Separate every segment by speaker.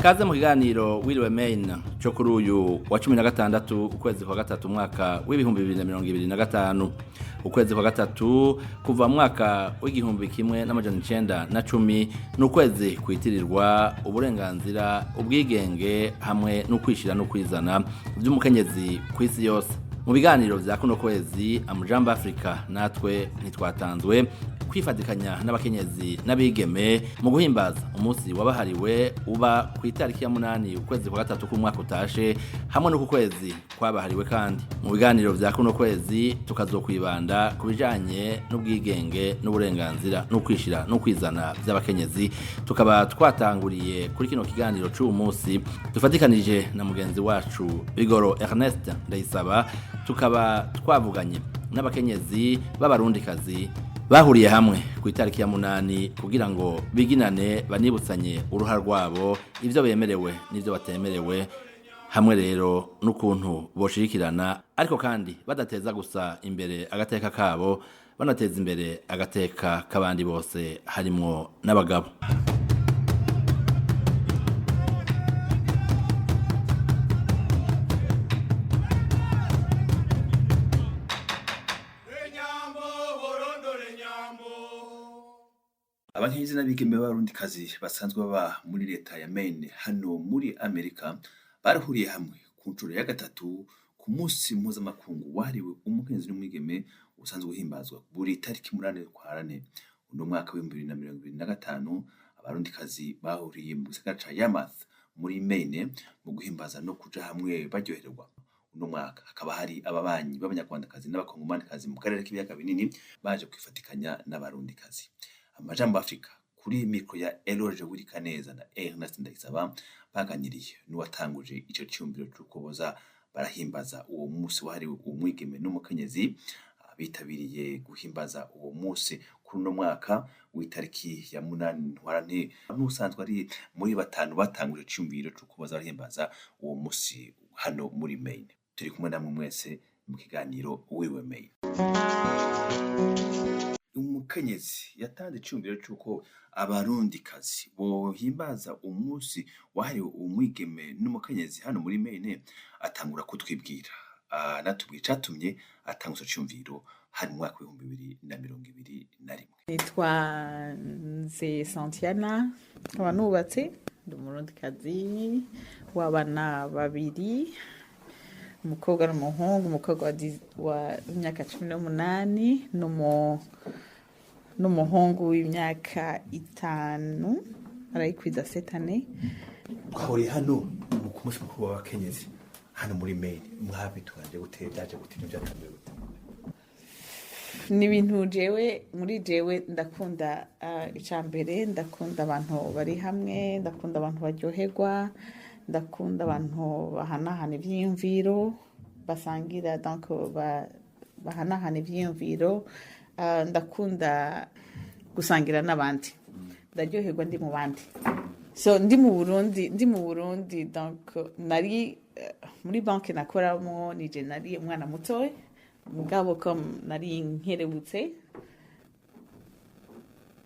Speaker 1: Kaze mu kiganiro WIRIWE MAINE cyo kuri uyu wa 16 ukwezi kwa gatatu mwaka w'2025 ukwezi kwa gatatu kuva mwaka w'1910 n'ukwezi kwitirirwa uburenganzira ubwigenge hamwe no kwishira no kwizana by'umukenyezi kw'isi yose. Mu biganiro vya kuno kwezi Amjambo Africa natwe ntitwatanzwe kwifatikanya n'abakenyezi n'abigeme mu guhimbaza umunsi wahariwe uba ku itariki ya 8 ukwezi kwa gatatu ku mwaka utashe hamwe no ku kwezi kwabahariwe. Kandi mu biganiro vya kuno kwezi tukazokwibanda ku bijanye n'ubwigenge n'uburenganzira no kwishira no kwizana by'abakenyezi. Tukaba twatanguriye kuri kino kiganiro c'umunsi dufatikanije na mugenzi wacu Bigoro Ernest ndayisaba, tukaba twavuganye n'abakenyezi b'Abarundikazi bahuriye hamwe ku itariki ya 8 kugira ngo biginane banibutsanye uruhara rwabo, ivyo bemerewe n'ivyo batemerewe, hamwe rero n'ukuntu boshirikirana ariko kandi badateza gusa imbere agateka kabo, banateza imbere agateka kabandi bose harimo n'abagabo.
Speaker 2: Abankenyezi n'abigeme b'Abarundikazi basanzwe baba muri leta ya Maine hano muri Amerika barahuriye hamwe ku nshuro ya gatatu ku munsi mpuzamakungu wahariwe umukenyezi n'umwigeme usanzwe uhimbazwa buri tariki 8 Ntwarante uno mwaka w'2025. Abarundikazi bahuriye mu gisagara ca Yarmouth muri Maine mu guhimbaza no kuja hamwe baryohererwa. Uno mwaka hakaba hari ababanyi b'abanyarwandakazi n'abakongomanikazi mu karere k'ibiyaga binini baje kwifatikanya n'Abarundikazi. Amjambo Africa kuri mikro ya Eloge Willy Kaneza na Ernest ndayisaba baganiriye n'uwatanguje ico cyumbiro cy'ukoboza barahimbaza uwo munsi wahariwe umwigeme n'umukenyezi. Bitabiriye guhimbaza uwo munsi kuri uno mwaka w'itariki ya 8 Ntwarante, n'usanzwe ari muri batanu batanguje cyumbiro cy'ukoboza barahimbaza uwo munsi hano muri Maine. Turi kumwe namwe mwese mu kiganiro WIRIWE MAINE. Umukenyezi yatanze icyumviro cy'uko Abarundikazi bohimbaza umunsi wahariwe umwigeme n'umukenyezi hano muri Maine, atangura kutwibwira natubwiye catumye atanga ico cyumviro hari mu mwaka w'2021.
Speaker 3: Nitwa 𝐬𝐤𝐜𝐢𝐚, nkaba nubatse ndi umurundikazi w'abana babiri, umukobwa n'umuhungu. Umukobwa wa imyaka 18 n'umuhungu w'imyaka 5 arayikwiza setane.
Speaker 2: Twahuriye hano ku munsi mukuru w'abakenyezi hano muri Maine. Mwabitwaje gute? Byaje gute? Byatambe gute?
Speaker 3: Ni ibintu muri jewe ndakunda icambere, ndakunda abantu bari hamwe, ndakunda abantu baryoherwa, ndakunda abantu bahanahana ivyiyumviro, basangira donc bahanahana ivyiyumviro, ndakunda gusangira n'abandi, ndaryoherwa ndi mu bandi. So ndi mu Burundi donc nari muri banke nakoramo, nije nari umwana mutoya mugabo ko nari nkerebutse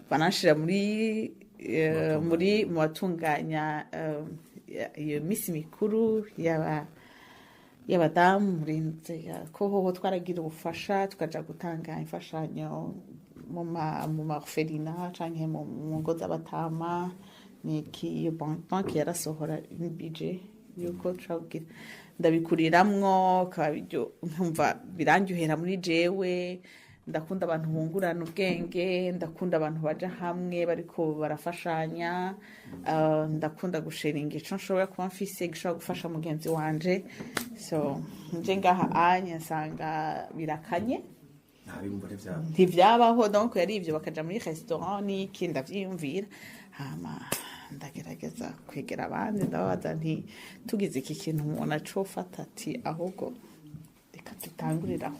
Speaker 3: banashira muri mu batunganya iyo misi mikuru y'abadamu murinze ko hoho twaragira ubufasha tukaja gutanga imfashanyo mu maorphelinat canke mu ngo z'abatama. Niki iyo banki yarasohora budget yuko twagira ndabikuriramwo kabiryo nkumva birandyohera muri jewe. Ndakunda abantu bungurana ubwenge, ndakunda abantu baja hamwe bariko barafashanya, ndakunda gusharinga ico nshobora kuba mfise gishobora gufasha mugenzi wanje. So nje ngaha anya nsanga birakanye ntivyabaho, donc yari ivyo bakaja muri restaurant niki ndavyiyumvira, hama ndagerageza kwegera abandi ndababaza nti tugize iki kintu umuntu acofata ati ahubwo reka tutanguriraho.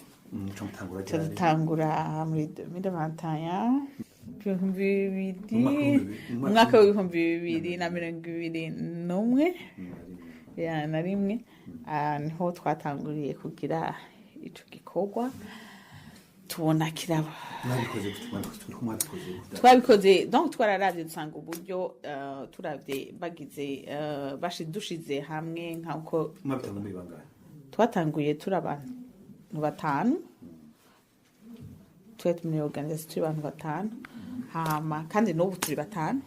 Speaker 3: Tutangura muri 2021 mwaka w'2021 na rimwe niho twatanguriye kugira ico gikorwa. tubona kiraba
Speaker 2: mwabikoze
Speaker 3: twabikoze donc twararavye dusanga uburyo turavye bagize dushize hamwe nk'uko
Speaker 2: mwabitanguye bangahe
Speaker 3: twatanguye turi abantu batanu twari muri organisation turi abantu batanu hama kandi n'ubu turi batanu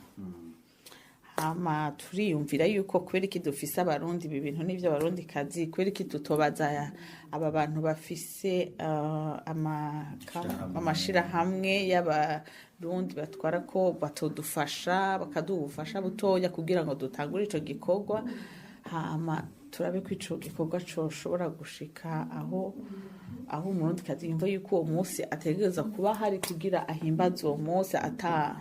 Speaker 3: hama turiyumvira yuko kubera iki dufise abarundi ibi bintu n'ivyo abarundi kazi kubera iki tutobaza aba bantu bafise amashira hamwe y'abarundi batwara ko batodufasha bakadufasha butoya kugira ngo dutangure ico gikorwa hama turabe ko ico gikorwa coshobora gushika aho umurundi kazi yumva yuko uwo munsi ategereza kuba hari kugira ahimbaza uwo munsi ata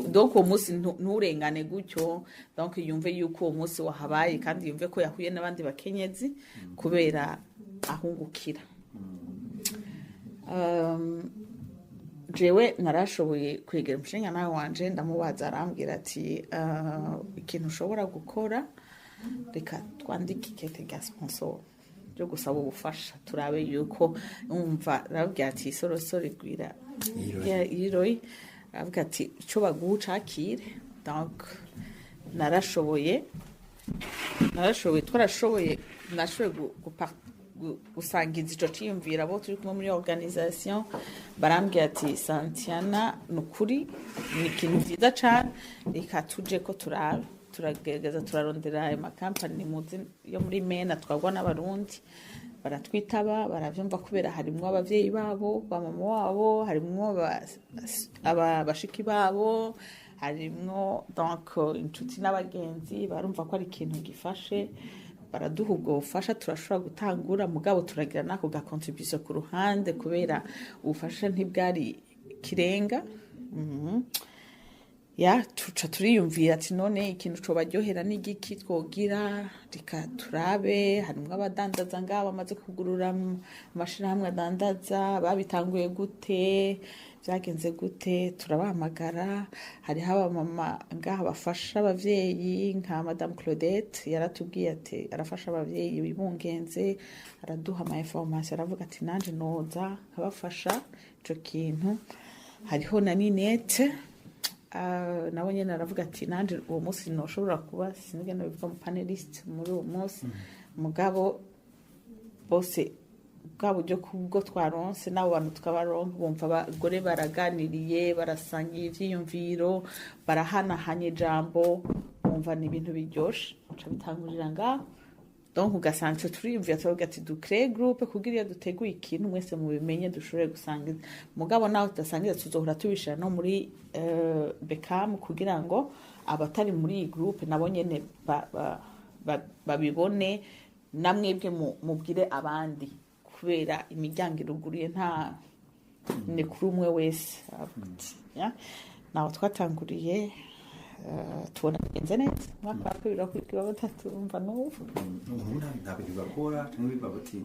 Speaker 3: donc uwo munsi nturengane gutyo donc yumve yuko uwo munsi wahabaye kandi yumve ko yahuye n'abandi bakenyezi kubera ahungukira jewe narashoboye kwegera umushinga nawe wanje ndamubaza arambwira ati ikintu ushobora gukora reka twandike ikete rya sponsor ryo gusaba ubufasha turabe yuko umva arabwira ati sorosore gwira iriroyi aravuga ati ico bagucakire donc nashoboye gusangiza ico ciyumvira abo turi kumwe muri organisation barambwira ati Santiana nukuri ni ikintu vyiza cane reka tuje ko turagerageza turarondera ayo makampani muzi yo muri mena twagwa n'abarundi baratwitaba baravyumva kubera harimwo abavyeyi babo bamama wabo harimwo abashiki babo harimwo donc inshuti n'abagenzi barumva ko ari ikintu gifashe baraduha ubwo bufasha turashobora gutangura mugabo turagira nako ga contribution ku ruhande kubera ubufasha ntibwari kirenga tuca turiyumvira ati none ikintu cobaryohera n'igiki twogira reka turabe harimwo abadandaza ngabo bamaze kugurura amashirahamwe adandaza babitanguye gute vyagenze gute turabahamagara hariho abamama ngaha bafasha abavyeyi nka Madame Claudette yaratubwiye ati arafasha abavyeyi bibungenze araduha ama information aravuga ati nanje noza nkabafasha ico kintu hariho na Ninette nawe nyene aravuga ati nanje uwo munsi noshobora kuba sinige no bivuga mu panelist muri uwo munsi mugabo bose bwabo byo kubwo twaronse nabo bantu tukabaronka bumva abagore baraganiriye barasangiye ivyiyumviro barahanahanye ijambo bumva ni ibintu biryoshe ca bitangurira ngaho donc ugasanga turiyumvira tuvuga ati ducree groupe kugira duteguye ikintu mwese mu bimenye dushobore gusangiza mugabo naho tudasangiza tuzohora tubishira no muri Beckham kugira ngo abatari muri iyi groupe nabo nyene babibone namwebwe mubwire abandi kubera imiryango iruguruye nta ne kuri umwe wese naho twatanguriye tubona bigenze neza mwaka wa 2023 umva n'ubu
Speaker 2: ntabwo bibagora cyangwa bibabati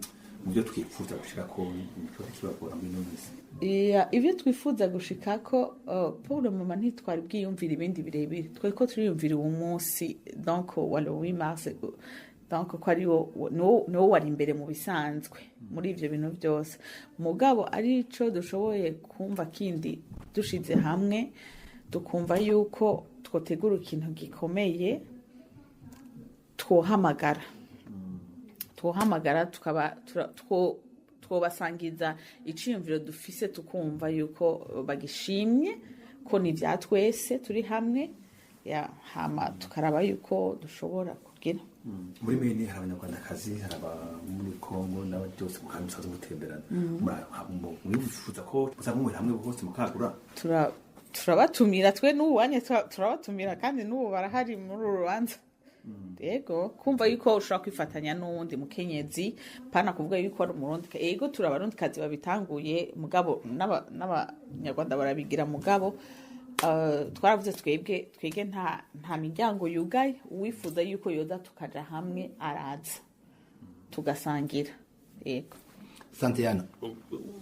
Speaker 2: mu byo twifuza gushika ko nicyo kibagora muri none
Speaker 3: ibyo twifuza gushika ko pour le moment ntitwari bwiyumvira ibindi birebire twe ko turiyumvira uwo munsi donc wale 8 mars donc ko ari no wari imbere mu bisanzwe muri ivyo bintu byose mugabo ari ico dushoboye kumva kindi dushize hamwe tukumva yuko twotegura ikintu gikomeye twohamagara tukaba twobasangiza iciyumviro dufise tukumva yuko bagishimye ko ni vya twese turi hamwe hama tukaraba yuko dushobora kugira
Speaker 2: muri mene hari abanyarwandakazi hari muri Kongo n'abandi byose muhantu musaza mutemberana mwifuza ko muzamwe hamwe bose mukagura
Speaker 3: turabatumira twe n'uwanye turabatumira kandi n'ubu barahari muri urubanza yego kumva yuko ushobora kwifatanya n'uwundi mukenyezi pana kuvuga yuko ari umurundi yego turabarundi kazi babitanguye mugabo n'abanyarwanda barabigira mugabo twaravuze twege nta miryango yugaye uwifuza yuko yoza tukaja hamwe araza tugasangira yego
Speaker 1: Santiana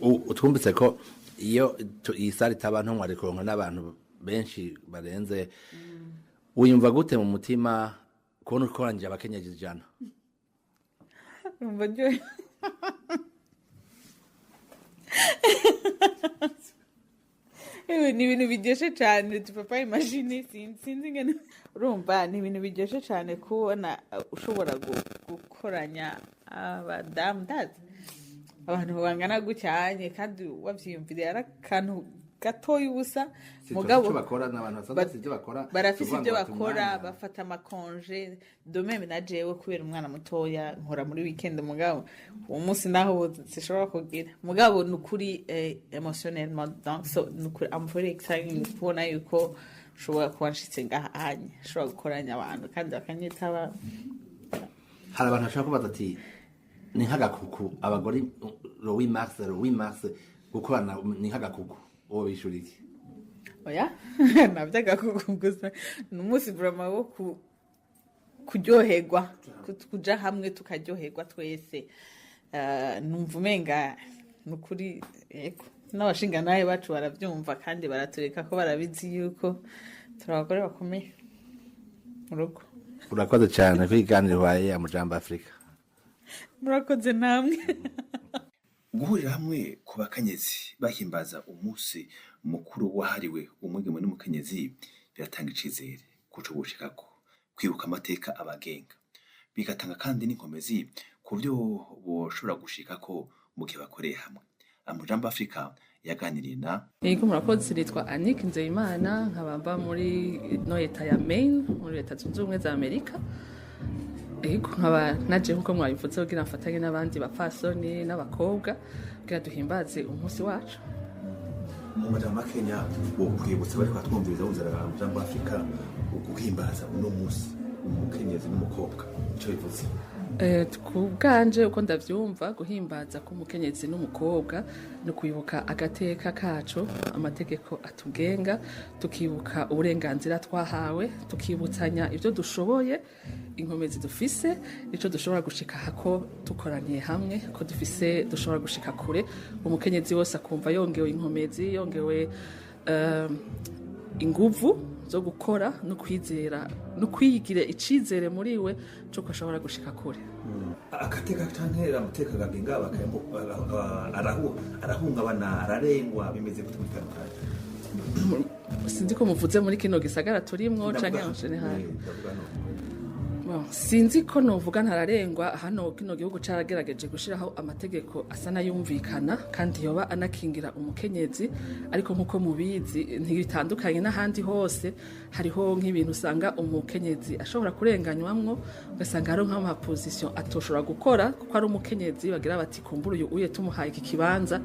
Speaker 1: utwumbitse ko iyo isari tabantu mwari kuronka n'abantu benshi barenze wiyumva gute mu mutima kubona ukoranje abakenyeje ijana
Speaker 3: urumva ryo ni ibintu biryoshye cyane tupapa imagine sinzi ngene urumva ni ibintu biryoshye cyane kubona ushobora gukoranya abadamu abantu bangana gucyanye kandi wavyiyumviriye ari akantu gatoya ubusa mugabo barafise ibyo bakora bafata amakonje domeme na jewe kubera umwana mutoya nkora muri weekend mugabo uwo munsi naho zishobora kugira mugabo nukuri emotionnellement donc so nukuri I'm very excited kubona yuko ushobora kubanshitse ngahanye ushobora gukoranya abantu kandi bakanyitaba.
Speaker 1: Hari abantu bashaka kubaza ati ni nk'agakuku abagore Louis Mars gukorana ni nk'agakuku uwo bishuriki
Speaker 3: oya navyagakuku gusa n'umunsi vraiment wo kuryoherwa kuja hamwe tukaryoherwa twese numva umenga nukuri yego n'abashinga naye bacu baravyumva kandi baratureka ko barabizi yuko turabagore bakomeye urugo.
Speaker 1: Urakoze cyane kwiganira waye Amjambo Africa.
Speaker 3: Murakoze namwe.
Speaker 2: Guhurira hamwe ku bakenyezi bahimbaza umunsi mukuru wahariwe umwigeme n'umukenyezi biratanga icizere kuco gushikako kwibuka amateka abagenga bigatanga kandi n'inkomezi ku byo boshobora gushikako mu gihe bakoreye hamwe. Amjambo Africa yaganiriye na
Speaker 4: Yego murakoze nitwa Annick Nzeyimana nkabamba muri leta ya Maine muri leta zunze ubumwe za Amerika. Yego nkaba naje nkuko mwabivuze kugira mfatanye n'abandi bapfasoni n'abakobwa kugira duhimbaze umunsi wacu.
Speaker 2: Mu majambo Kenya bo kwibutsa bari kwatwumviriza uzara Amjambo Africa guhimbaza uno munsi umukenyezi n'umukobwa ico bivuze.
Speaker 4: Kubwanje uko ndavyumva guhimbaza ko umukenyezi n'umukobwa no kwibuka agateka kacu amategeko atugenga tukibuka uburenganzira twahawe tukibutsanya ivyo dushoboye inkomezi dufise ico dushobora gushika hako tukoraniye hamwe ko dufise dushobora gushika kure umukenyezi wose akumva yongewe inkomezi yongewe inguvu zo gukora no kwizera no kwiyigire icizere muri we cyo ashobora gushika kure.
Speaker 2: Akateka canke amateka gagenga arahungabana ararengwa bimeze gutandukanye.
Speaker 4: Sinzi ko muvuze muri kino gisagara turimwo canke anshene hayi. Sinzi ko novuga ntararengwa hano kino gihugu caragerageje gushiraho amategeko asana yumvikana kandi yoba anakingira umukenyezi ariko nkuko mubizi ntibitandukanye n'ahandi hose hariho nk'ibintu usanga umukenyezi ashobora kurenganywamwo ugasanga haro nk'ama position atoshobora gukora kuko ari umukenyezi bagira bati kumbura uyu uye tumuhaye iki kibanza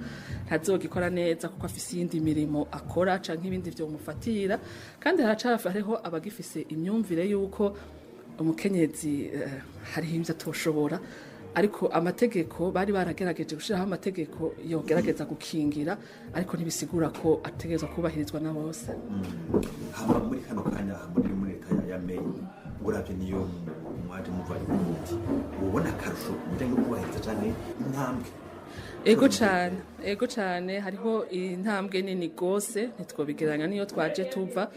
Speaker 4: ntazogikora neza kuko afise iyindi mirimo akora canke ibindi vyo mufatira kandi hariho abagifise imyumvire yuko umukenyezi hari ibyo atoshobora ariko amategeko bari baragerageje gushiraho amategeko yogerageza gukingira ariko ntibisigura ko ategerezwa kubahirizwa na bose.
Speaker 2: Hama muri kano kanya muri leta ya Maine uravye niyo mwaje muva ibundi ubona karusho mujye no kubahiriza cyane intambwe.
Speaker 4: Ego cyane hariho intambwe nini gose ntitwobigeranya niyo twaje tuva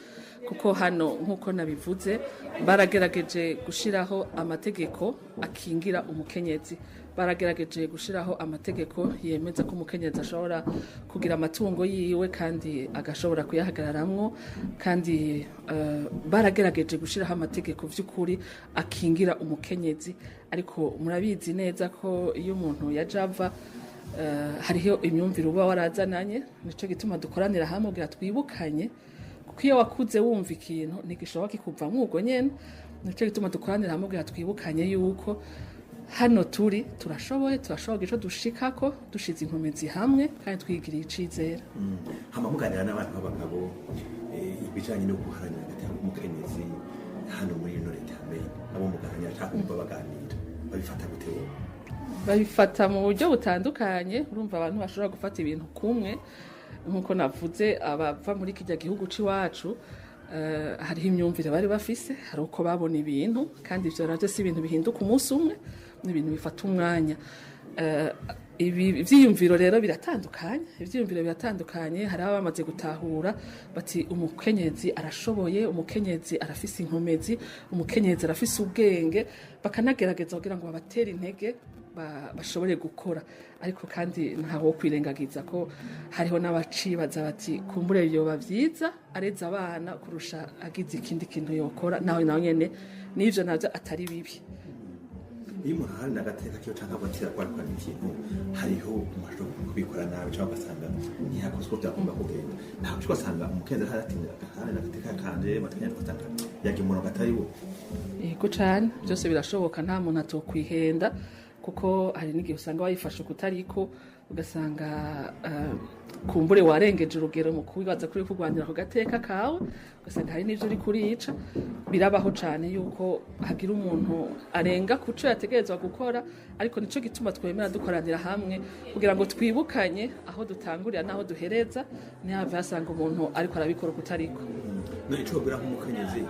Speaker 4: kuko hano nkuko nabivuze baragerageje gushiraho amategeko akingira umukenyezi baragerageje gushiraho amategeko yemeza ko umukenyezi ashobora kugira amatungo yiwe kandi agashobora kuyahagararamwo kandi baragerageje gushiraho amategeko vy'ukuri akingira umukenyezi ariko murabizi neza ko iyo umuntu yajava hariho imyumvire uba warazananye nico gituma dukoranira hamwe kugira twibukanye kuko iyo wakuze wumva ikintu ntigishoboka kikuva mwugo nyene nico gituma dukoranira hamwe kugira twibukanye yuko hano turashoboye ico dushikako dushize inkomezi hamwe kandi twigiriye icizera.
Speaker 2: Hama muganira n'abantu b'abagabo ibijanye no guharanira hagati y'umukenyezi hano muri ino leta ya Maine abo muganira cyangwa baganira babifata gute wowe?
Speaker 4: Babifata mu buryo butandukanye urumva abantu bashobora gufata ibintu kumwe nkuko navuze abava muri kijya gihugu ciwacu hariho imyumvire bari bafise hari uko babona ibintu kandi ivyo navyo si ibintu bihinduka umunsi umwe n'ibintu bifata umwanya ivyiyumviro rero biratandukanye hari abamaze gutahura bati umukenyezi arashoboye umukenyezi arafise inkomezi umukenyezi arafise ubwenge bakanagerageza kugira ngo babatere intege bashobore gukora ariko kandi ntawo kwirengagiza ko hariho n'abacibaza bati kumbure yoba vyiza areza abana kurusha agize ikindi kintu yokora nawe nyene n'ivyo navyo atari bibi.
Speaker 2: iyo umuntu hari n'agateka kiyo cyangwa abatira kwarakora ikintu hariho umashobora kubikora nabi cyangwa ugasanga ntiyakoze uko byagomba kugenda ntabwo ugasanga umukenzi haratinda hari n'agateka kanje batanya gutanga yagiye umuntu gatari wo.
Speaker 4: Yego cyane byose birashoboka nta muntu atokwihenda kuko hari n'igihe usanga wayifashe kutariko ugasanga kumbure warengeje urugero mu kubibaza kuri kurwanira ku gateka kawe ugasanga hari n'ivyo uri kurica. Birabaho cyane yuko hagira umuntu arenga kuco yategerezwa gukora ariko nico gituma twemera dukoranira hamwe kugira ngo twibukanye aho dutangurira naho duhereza ntihave hasanga umuntu ariko arabikora kutariko.
Speaker 2: Nico bira nk'umukenyezi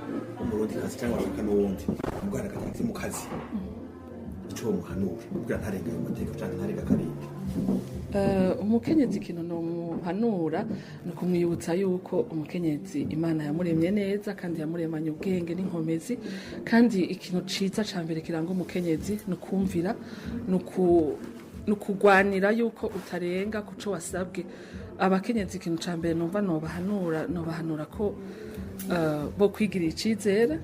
Speaker 2: umurundikazi cyangwa n'uwundi umugore agatanga mu kazi ico muhanura kugira ntarenga mu mateka cyangwa ntarenga karindwi.
Speaker 4: Umukenyezi ikintu no muhanura no kumwibutsa yuko umukenyezi Imana yamuremye neza kandi yamuremanye ubwenge n'inkomezi kandi ikintu ciza cambere kiranga umukenyezi no kumvira no kugwanira yuko utarenga kuco wasabwe. Abakenyezi ikintu cambere numva no bahanura ko bo kwigirira icizere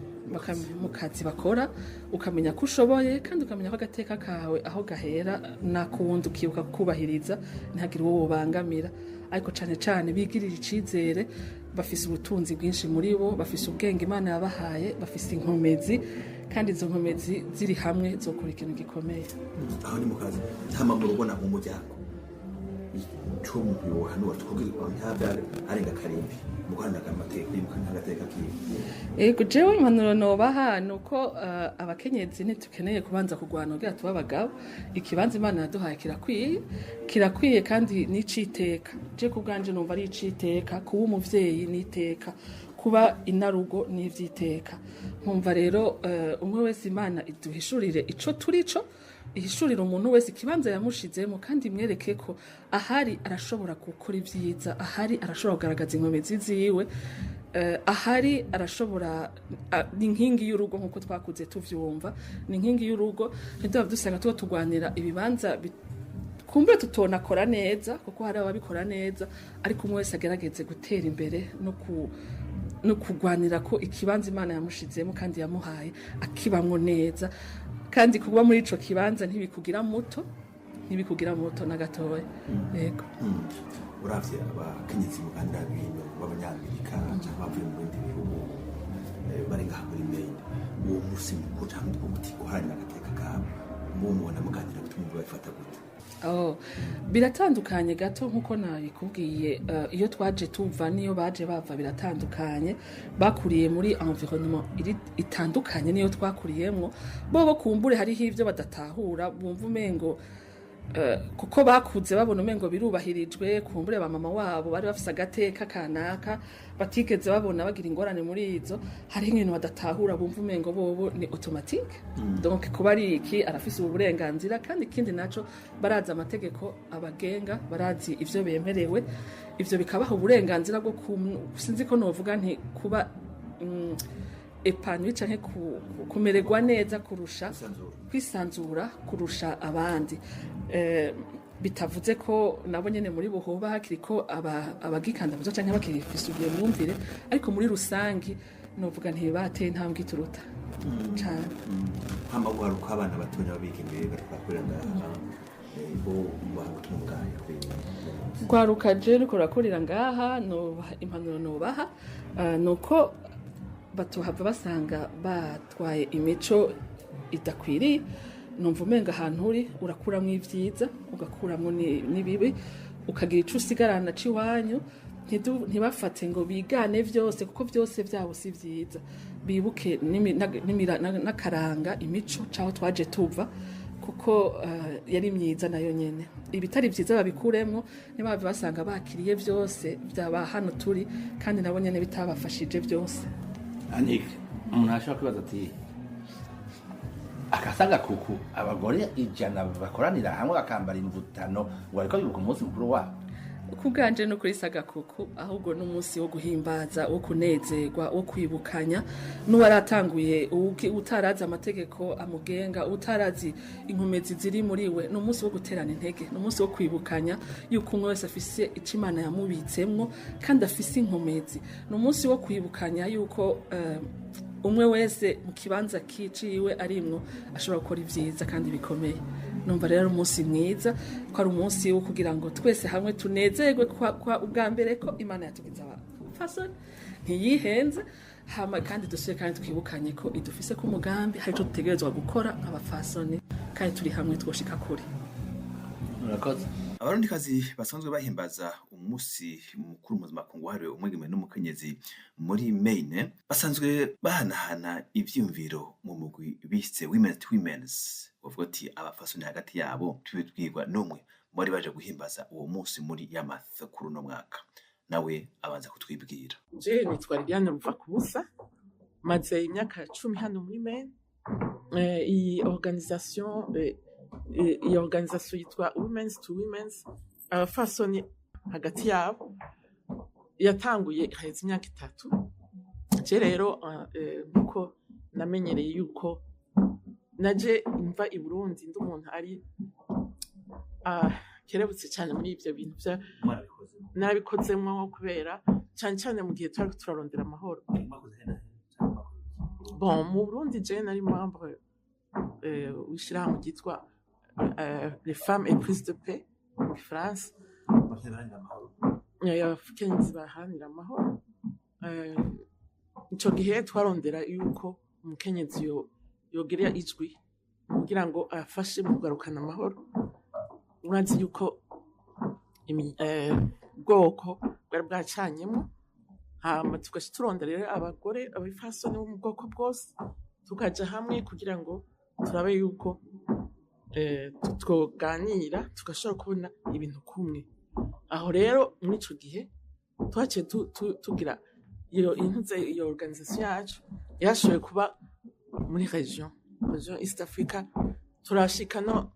Speaker 4: mu kazi bakora ukamenya ko ushoboye kandi ukamenya ko agateka kawe aho gahera nakuwundi ukibuka kubahiriza ntihagire uwo wobangamira ariko cane cane bigirira icizere bafise ubutunzi bwinshi muri bo bafise ubwenge Imana yabahaye bafise inkomezi kandi izo nkomezi ziri hamwe zokora ikintu gikomeye.
Speaker 2: Aho ni mu kazi ntama mu rugo na mu muryango ico umuntu yohanura tukubwira ntabwo arenga karindwi mugandaga amateka y'umukanya agateka kiwe.
Speaker 4: Ego jewe impanuro nobaha nuko abakenyezi ntitukeneye kubanza kugwana kugira tuba abagabo. Ikibanza Imana yaduhaye kirakwiye kandi n'iciteka. Je kubwanje numva ari iciteka kuba umuvyeyi n'iteka kuba inarugo n'ivyiteka. Nkumva rero umwe wese Imana iduhishurire ico turico ihishurira umuntu wese ikibanza yamushizemo kandi mwereke ko ahari arashobora gukora ivyiza ahari arashobora kugaragaza inkomezi ziwe ahari arashobora ni inkingi y'urugo nkuko twakuze tuvyumva ni inkingi y'urugo ntidava dusanga tuba tugwanira ibibanza kumbure tutonakora neza kuko hari ababikora neza ariko umwe wese agerageze gutera imbere no kugwanira ko ikibanza Imana yamushizemo kandi yamuhaye akibamwo neza kandi kuba muri ico kibanza ntibikugira muto na gatoya. Yego.
Speaker 2: Uravye abakenyezi mu Rwanda bino b'abanyamerika cyangwa bavuye mu bindi bihugu bari ngaha muri Maine uwo musi mukuru cyangwa ubwo muti guhana agateka kabo mubona muganira gutumva bafata gute.
Speaker 4: Biratandukanye gato nkuko nabikubwiye iyo twaje tuva niyo baje bava biratandukanye bakuriye muri environnement itandukanye niyo twakuriyemwo bo kumbure hari ivyo badatahura bumva umengo kuko bakuze babona umengo birubahirijwe kumbure ba mama wabo bari bafise agateka kanaka batigeze babona bagira ingorane muri izo hari ibintu badatahura bumva umengo bobo ni automatique. Donc kuba ari iki arafise uburenganzira kandi ikindi naco baraza amategeko abagenga barazi ivyo bemerewe ivyo bikabaha uburenganzira bwo sinzi ko novuga nti kuba epanu canke kumererwa neza kurusha kwisanzura kurusha abandi. Bitavuze ko nabo nyene muri buhoba hakiriko abagikanda bazo canke bakirifisubiye mwumvire ariko muri rusangi novuga nti bateye intambwe ituruta cyane.
Speaker 2: Amagwaruka abana batonya babika imbere batwakorera bo mubatumugaya
Speaker 4: gwaruka je riko rakorera ngaha no impanuro no baha nuko batuhava basanga batwaye imico idakwiriye numva umenga ahantu uri urakuramwo ivyiza ugakuramwo nibibi ukagira ico usigarana ciwanyu ntibafate ngo bigane vyose kuko vyose vyabo si vyiza bibuke n'akaranga imico caho twaje tuva kuko yari myiza nayo nyene ibitari vyiza babikuremwo niba basanga bakiriye vyose byaba hano turi kandi nabo nyene bitabafashije vyose.
Speaker 1: Anike umuntu ashaka kwibaza ati akasanga kuku abagore 100 bakoranira hamwe bakambara imvutano ngo ariko bibuka umunsi mukuru wabo.
Speaker 4: kubwanje no kuri sagakuku ahubwo n'umunsi wo guhimbaza wo kunezerwa wo kwibukanya n'uwaratanguye utarazi amategeko amugenga utarazi inkomezi ziri muri we n'umunsi wo guterana intege n'umunsi wo kwibukanya yuko umwe wese afise icimana yamubitsemwo kandi afise inkomezi n'umunsi wo kwibukanya yuko umwe wese mu kibanza kiciwe arimwo ashobora gukora ivyiza kandi bikomeye numva rero umunsi mwiza ko ari umunsi wo kugira ngo twese hamwe tunezerwe kwa ubwa mbere ko Imana yatugize abafasoni ntiyihenze hama kandi dusubire kandi twibukanye ko idufise ku mugambi hari ico dutegerezwa gukora abafasoni kandi turi hamwe twoshika kuri.
Speaker 1: Murakoze.
Speaker 2: Abarundikazi basanzwe bahimbaza umunsi mukuru mpuzamakungu wahariwe umwigeme n'umukenyezi muri Maine basanzwe bahanahana ivyumviro mu mugwi bise women to women's bavuga ati abafasoni hagati yabo twibwirwa n'umwe muri baje guhimbaza uwo munsi muri Yamath kuri no mwaka nawe abanza kutwibwira.
Speaker 5: Je nitwa Liliane Ruvakubusa maze imyaka 10 hano muri Maine iyi organisation yitwa Women's to Women's abafasoni hagati yabo yatanguye haheze imyaka 3. Je rero nkuko namenyereye yuko naje imva i Burundi ndi umuntu ari kerebutse cyane muri ivyo bintu bya nabikozemo kubera cyane mu gihe twari turarondera amahoro. Bon mu Burundi je nari membre w'ishirahamwe ryitwa les femmes éprises de paix en France. Abakenyezi baharanira amahoro. Ico gihe twarondera yuko umukenyezi yogerera ijwi kugira ngo afashe mu kugarukana amahoro. Mwazi yuko ubwoko bwari bwacanyemo hama turondera abagore abifasoni bo mu bwoko bwose tukaja hamwe kugira ngo turabe yuko twoganira tugashobora kubona ibintu kumwe. Aho rero muri ico gihe twaciye tugira iyo organisation yacu yashoboye kuba muri region East Africa turashika no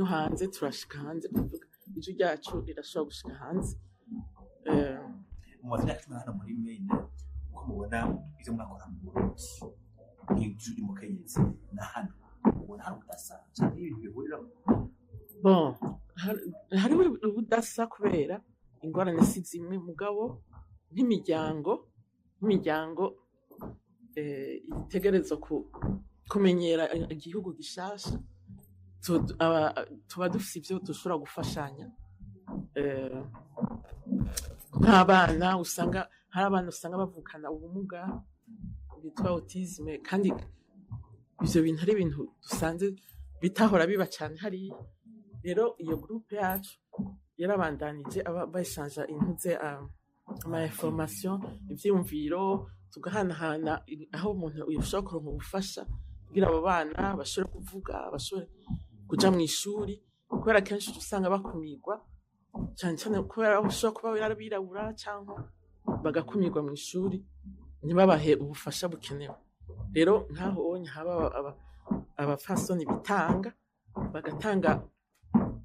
Speaker 5: hanze turashika hanze kuvuga ijwi ryacu rirashobora gushika hanze.
Speaker 2: Mu myaka hano muri Maine uko mubona ivyo mwakora mu Burundi nk'ijwi mukenyezi na hano ubona hari ubudasa cyane ibintu bihurira.
Speaker 5: Bon hariho ubudasa kubera ingorane si zimwe mugabo nk'imiryango itegerezwa kumenyera igihugu gishasha tuba dufise ivyo dushobora gufashanya. Nk'abana usanga hari abana usanga bavukana ubumuga bitwa autisme kandi ivyo bintu ari ibintu dusanze bitahora biba cyane hari. Rero iyo groupe yacu yarabandanije bayishanja intuze ama information ivyumviro tugahanahana aho umuntu ushobora kuronka ubufasha kugira abo bana bashobore kuvuga bashobore kuja mu ishuri kubera kenshi usanga bakumirwa cyane kubera ushobora kuba yarabirabura cyangwa bagakumirwa mu ishuri ntibabahe ubufasha bukenewe. Rero nkaho onye haba abafasoni bitanga bagatanga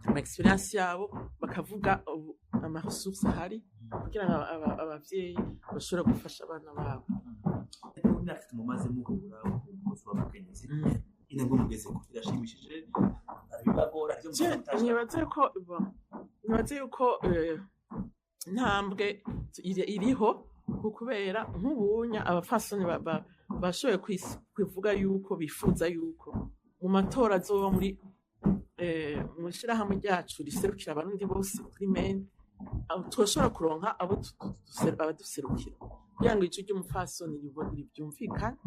Speaker 5: ama experience yabo bakavuga ama resources hari kugira ngo abavyeyi bashobora gufasha abana babo.
Speaker 2: Imyaka tumaze mu kugura umunsi wa mukenyezi inengo mugeze ko irashimishije arabigora
Speaker 5: nibaze yuko ntambwe iriho kubera nk'ubunya abafasoni bashoboye kwivuga yuko bifuza yuko mu matora azoba muri mu shirahamwe ryacu riserukira abarundi bose kuri Maine twoshobora kuronka abaduserukira kugira ngo ijwi ry'umufasoni ribyumvikane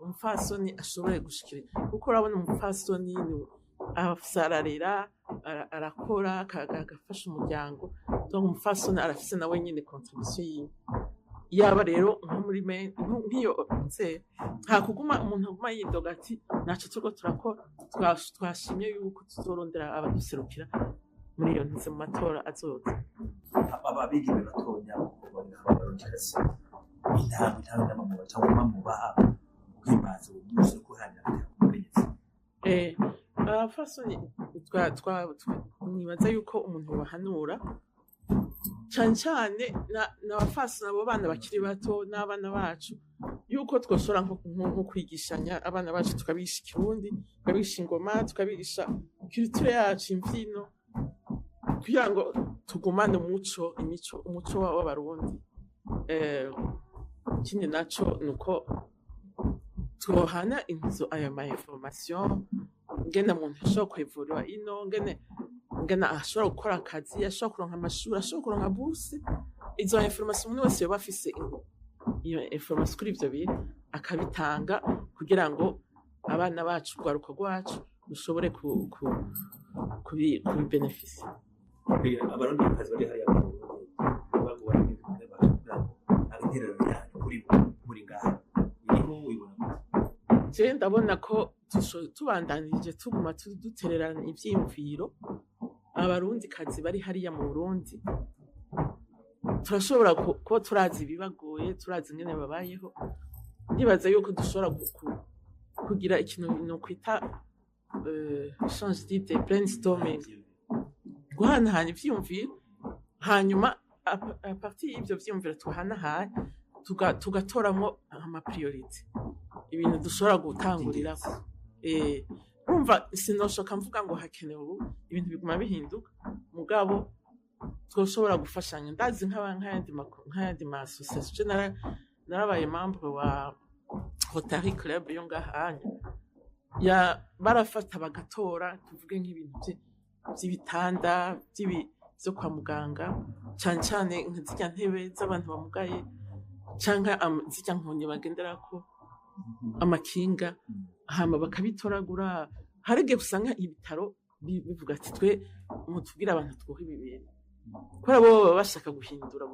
Speaker 5: umufasoni ashobore gushikira kuko urabona umufasoni afasararira arakora agafasha umuryango donc umufasoni arafise nawe nyine contribution yiwe. Yaba rero nko muri Maine nk'iyo nta kuguma umuntu aguma yidoga ati naco turiko turakora twashimye yuko tuzorondera abaduserukira muri iyo ntize mu matora azoza.
Speaker 2: Ababigime batonya Abarundikazi intambwe n'amamuba cyangwa mamuba ubwimbazi umunsi wo kuhanira umukenyezi.
Speaker 5: Abafasoni nibaza yuko umuntu bahanura cyane cyane n'abafasi nabo bana bakiri bato n'abana bacu yuko twoshora nko kwigishanya abana bacu tukabigisha ikirundi tukabigisha ingoma tukabigisha culture yacu imvyino kugira ngo tugumane umuco w'abarundi ikindi naco nuko twohana inzo ayo ma information ngene umuntu ashobora kwivurira ino ngene ashobora gukora akazi ashobora kuronka amashuri ashobora kuronka buruse izo information umuntu wese yoba afise iyo information kuri ivyo bintu akabitanga kugira ngo abana bacu urwaruko rwacu rushobore kubibenefisi.
Speaker 2: Abarundikazi bari hariya bagora intererano yanyu muri ngaha niho wibona
Speaker 5: je ndabona ko tubandanije tuguma dutererana ivyiyumviro abarundikazi bari hariya mu Burundi turashobora kuba turazi ibibagoye turazi ingene babayeho ndibaza yuko dushobora kugira ikintu no kwita change d'idée brainstorming guhanahana ivyiyumviro hanyuma a partir y'ivyo vyiyumviro tuhanahana tugatoramo ama priority ibintu dushobora gutangurirako urumva sinoshoka mvuga ngo hakenewe ubu ibintu biguma bihinduka mugabo twoshobora gufashanya ndazi nk'ayandi ma association narabaye membre wa Rotary Club yo ngahanya barafata bagatora tuvuge nk'ibintu by'ibitanda byo kwa muganga cyane cyane nk'izijya ntebe z'abantu bamugaye canke zijya nkonye bagenderako amakinga hama bakabitoragura harege usanga ibitaro bivuga ati twe mutubwira abantu twoha ibi bintu kubera bo baba bashaka guhindura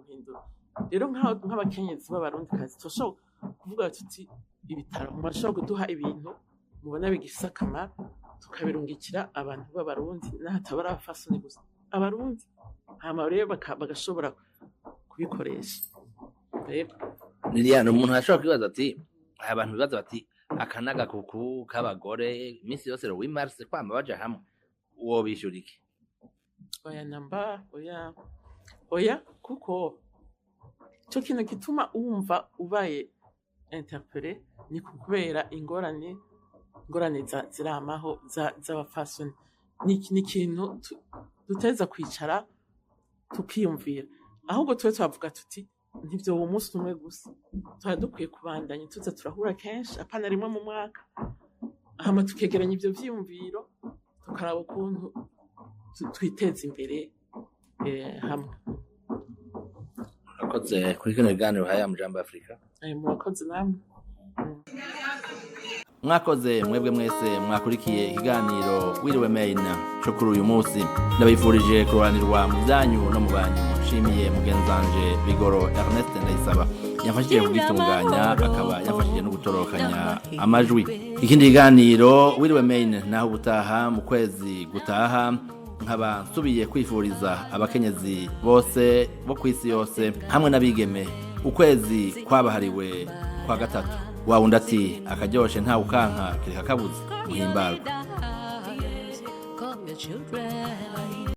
Speaker 5: rero nk'abakenyezi b'abarundikazi toshobora kuvuga tuti ibitaro mubashobora kuduha ibintu mubona bigifise akamaro tukabirungikira abantu b'abarundi n'ahatabara abafasoni gusa abarundi hama rero bagashobora kubikoresha.
Speaker 1: Liliane umuntu ashobora kwibaza ati abantu bibaza bati akanaga kuku k'abagore iminsi yose ro w'Mars kwamba baja hamwe uwo bishura iki?
Speaker 5: Oya kuko cyo kintu gituma umva ubaye interpellé ni kubera ingorane ziramaho z'abafasoni ni ikintu duteza kwicara tukiyumvira ahubwo twe twavuga tuti ntivyo uwo munsi umwe gusa tuba dukwiye kubandanya tuza turahura kenshi apana rimwe mu mwaka hama tukegeranya ivyo vyiyumviro tukaraba ukuntu twiteza imbere hamwe.
Speaker 1: Murakoze kuri kino kiganiro haya Amjambo Afrika.
Speaker 5: Murakoze namwe.
Speaker 1: Mwakoze mwebwe mwese mwakurikiye ikiganiro WIRIWE MAINE cyo kuri uyu munsi ndabifurije kuranirwa mu byanyu no mu banyu nshimiye mugenzanje Bigoro Ernest ndayisaba yafashije kugitunganya akaba yafashije no gutorokanya amajwi. Ikindi kiganiro WIRIWE MAINE naho gutaha mu kwezi gutaha nkaba nsubiye kwifuriza abakenyezi bose bo kwisi yose hamwe n'abigeme ukwezi kwabahariwe kwa gatatu. Wawundi ati akaryoshe nta ukanka kireka kabuze muhimbarwa.